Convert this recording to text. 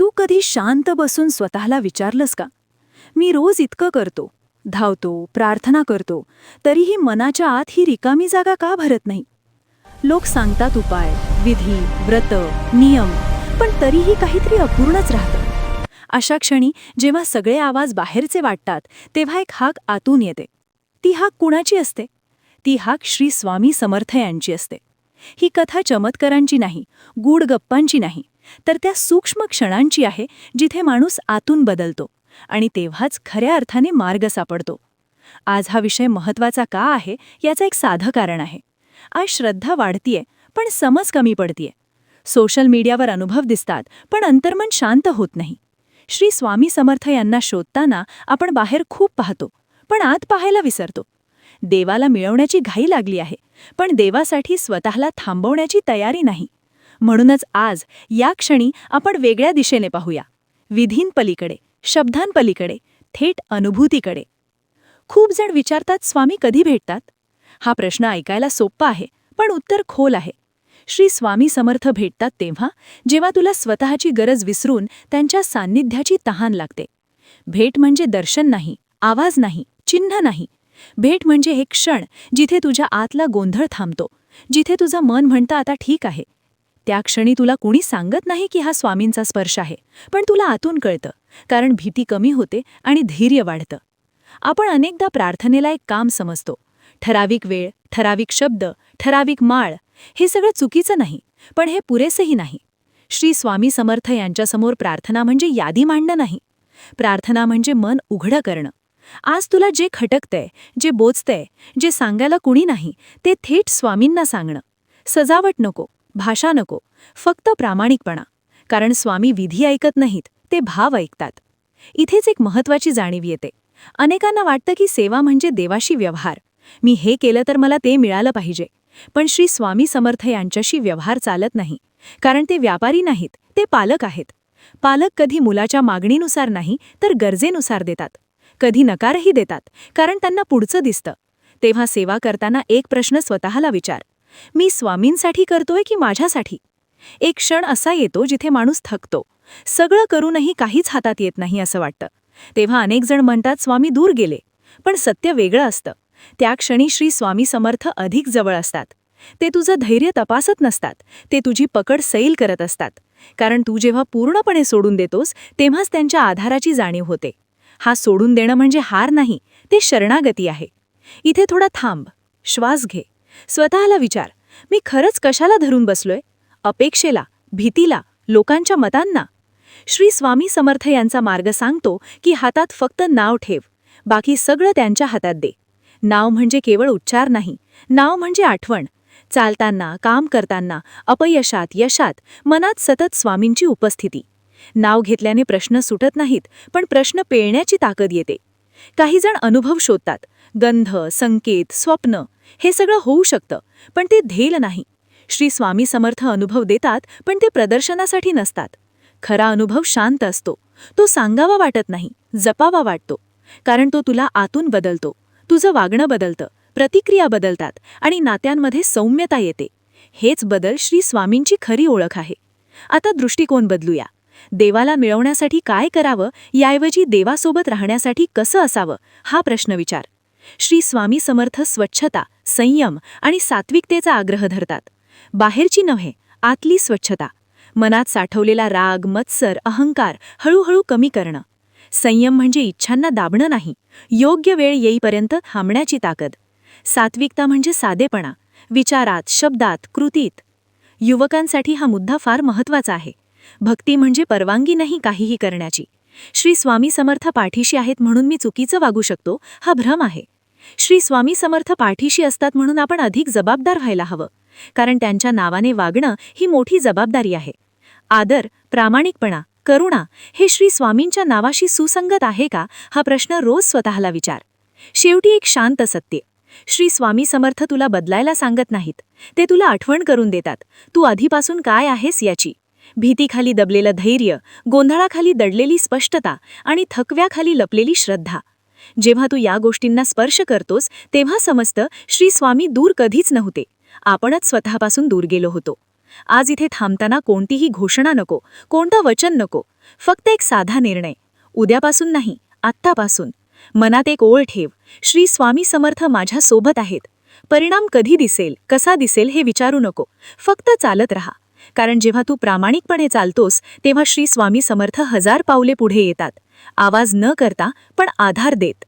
तू कधी शांत बसून स्वतःला विचारलंस का? मी रोज इतकं करतो, धावतो, प्रार्थना करतो, तरीही मनाच्या आत ही रिकामी जागा का भरत नाही? लोक सांगतात उपाय, विधी, व्रत, नियम, पण तरीही काहीतरी अपूर्णच राहतं. अशा क्षणी जेव्हा सगळे आवाज बाहेरचे वाटतात, तेव्हा एक हाक आतून येते. ती हाक कुणाची असते? ती हाक श्री स्वामी समर्थ यांची असते. ही कथा चमत्कारांची नाही, गूढ गप्पांची नाही, तर त्या सूक्ष्म क्षणांची आहे जिथे माणूस आतून बदलतो आणि तेव्हाच खऱ्या अर्थाने मार्ग सापडतो. आज हा विषय महत्त्वाचा का आहे याचं एक साधं कारण आहे. आज श्रद्धा वाढतीये, पण समज कमी पडतीये. सोशल मीडियावर अनुभव दिसतात, पण अंतर्मन शांत होत नाही. श्री स्वामी समर्थ यांना शोधताना आपण बाहेर खूप पाहतो, पण आत पाहायला विसरतो. देवाला मिळवण्याची घाई लागली आहे, पण देवासाठी स्वतःला थांबवण्याची तयारी नाही. म्हणूनच आज या क्षणी आपण वेगळ्या दिशेने पाहूया. विधींपलीकडे, शब्दांपलीकडे, थेट अनुभूतीकडे. खूप जण विचारतात, स्वामी कधी भेटतात? हा प्रश्न ऐकायला सोपा आहे, पण उत्तर खोल आहे. श्री स्वामी समर्थ भेटतात तेव्हा, जेव्हा तुला स्वतःची गरज विसरून त्यांच्या सान्निध्याची तहान लागते. भेट म्हणजे दर्शन नाही, आवाज नाही, चिन्ह नाही. भेट म्हणजे एक क्षण जिथे तुझ्या आतला गोंधळ थांबतो, जिथे तुझं मन म्हणतं आता ठीक आहे. त्या क्षणी तुला कुणी सांगत नाही की हा स्वामींचा स्पर्श आहे, पण तुला आतून कळतं, कारण भीती कमी होते आणि धैर्य वाढतं. आपण अनेकदा प्रार्थनेला एक काम समजतो. ठराविक वेळ, ठराविक शब्द, ठराविक माळ. हे सगळं चुकीचं नाही, पण हे पुरेसेही नाही. श्री स्वामी समर्थ यांच्यासमोर प्रार्थना म्हणजे यादी मांडणं नाही. प्रार्थना म्हणजे मन उघडं करणं. आज तुला जे खटकतंय, जे बोचतंय, जे सांगायला कुणी नाही, ते थेट स्वामींना सांगणं. सजावट नको, भाषा नको, फक्त प्रामाणिकपणा. कारण स्वामी विधी ऐकत नाहीत, ते भाव ऐकतात. इथेच एक महत्त्वाची जाणीव येते. अनेकांना वाटतं की सेवा म्हणजे देवाशी व्यवहार. मी हे केलं तर मला ते मिळालं पाहिजे. पण श्री स्वामी समर्थ यांच्याशी व्यवहार चालत नाही, कारण ते व्यापारी नाहीत, ते पालक आहेत. पालक कधी मुलाच्या मागणीनुसार नाही, तर गरजेनुसार देतात. कधी नकारही देतात, कारण त्यांना पुढचं दिसतं. तेव्हा सेवा करताना एक प्रश्न स्वतःला विचार, मी स्वामींसाठी करतोय की माझ्यासाठी? एक क्षण असा येतो जिथे माणूस थकतो. सगळं करूनही काहीच हातात येत नाही असं वाटतं. तेव्हा अनेक जण म्हणतात स्वामी दूर गेले, पण सत्य वेगळं असतं. त्या क्षणी श्री स्वामी समर्थ अधिक जवळ असतात. ते तुझं धैर्य तपासत नसतात, ते तुझी पकड सैल करत असतात. कारण तू जेव्हा पूर्णपणे सोडून देतोस, तेव्हाच त्यांच्या आधाराची जाणीव होते. हा सोडून देणं म्हणजे हार नाही, ते शरणागती आहे. इथे थोडा थांब, श्वास घे, स्वतःला विचार, मी खरंच कशाला धरून बसलोय? अपेक्षेला, भीतीला, लोकांच्या मतांना? श्री स्वामी समर्थ यांचा मार्ग सांगतो की हातात फक्त नाव ठेव, बाकी सगळं त्यांच्या हातात दे. नाव म्हणजे केवळ उच्चार नाही, नाव म्हणजे आठवण. चालताना, काम करताना, अपयशात, यशात, मनात सतत स्वामींची उपस्थिती. नाव घेतल्याने प्रश्न सुटत नाहीत, पण प्रश्न पेळण्याची ताकद येते. काही जण अनुभव शोधतात, गंध, संकेत, स्वप्न. हे सगळं होऊ शकतं, पण ते ध्येय नाही. श्री स्वामी समर्थ अनुभव देतात, पण ते प्रदर्शनासाठी नसतात. खरा अनुभव शांत असतो. तो सांगावा वाटत नाही, जपावा वाटतो. कारण तो तुला आतून बदलतो. तुझं वागणं बदलतं, प्रतिक्रिया बदलतात आणि नात्यांमध्ये सौम्यता येते. हेच बदल श्री स्वामींची खरी ओळख आहे. आता दृष्टिकोन बदलूया. देवाला मिळवण्यासाठी काय करावं याऐवजी देवासोबत राहण्यासाठी कसं असावं हा प्रश्न विचार. श्री स्वामी समर्थ स्वच्छता, संयम आणि सात्विकतेचा आग्रह धरतात. बाहेरची नव्हे, आतली स्वच्छता. मनात साठवलेला राग, मत्सर, अहंकार हळूहळू कमी करणं. संयम म्हणजे इच्छांना दाबणं नाही, योग्य वेळ येईपर्यंत थांबण्याची ताकद. सात्विकता म्हणजे साधेपणा, विचारात, शब्दात, कृतीत. युवकांसाठी हा मुद्दा फार महत्त्वाचा आहे. भक्ती म्हणजे परवानगी नाही काहीही करण्याची. श्री स्वामी समर्थ पाठीशी आहेत म्हणून मी चुकीचं वागू शकतो हा भ्रम आहे. श्री स्वामी समर्थ पाठीशी असतात म्हणून आपण अधिक जबाबदार व्हायला हवं, कारण त्यांच्या नावाने वागणं ही मोठी जबाबदारी आहे. आदर, प्रामाणिकपणा, करुणा हे श्री स्वामींच्या नावाशी सुसंगत आहे का हा प्रश्न रोज स्वतःला विचार. शेवटी एक शांत सत्य, श्री स्वामी समर्थ तुला बदलायला सांगत नाहीत, ते तुला आठवण करून देतात तू आधीपासून काय आहेस याची. भीतीखाली दबलेलं धैर्य, गोंधळाखाली दडलेली स्पष्टता आणि थकव्याखाली लपलेली श्रद्धा. जेव्हा तू या गोष्टींना स्पर्श करतोस, तेव्हा समजतं श्री स्वामी दूर कधीच नव्हते, आपणच स्वतःपासून दूर गेलो होतो. आज इथे थांबताना कोणतीही घोषणा नको, कोणतं वचन नको. फक्त एक साधा निर्णय. उद्यापासून नाही, आत्तापासून. मनात एक ओळ ठेव, श्री स्वामी समर्थ माझ्या सोबत आहेत. परिणाम कधी दिसेल, कसा दिसेल हे विचारू नको. फक्त चालत राहा. कारण जेव्हा तू प्रामाणिकपणे चालतोस तेव्हा श्री स्वामी समर्थ 1000 पावले पुढे येतात. आवाज न करता पण आधार देत.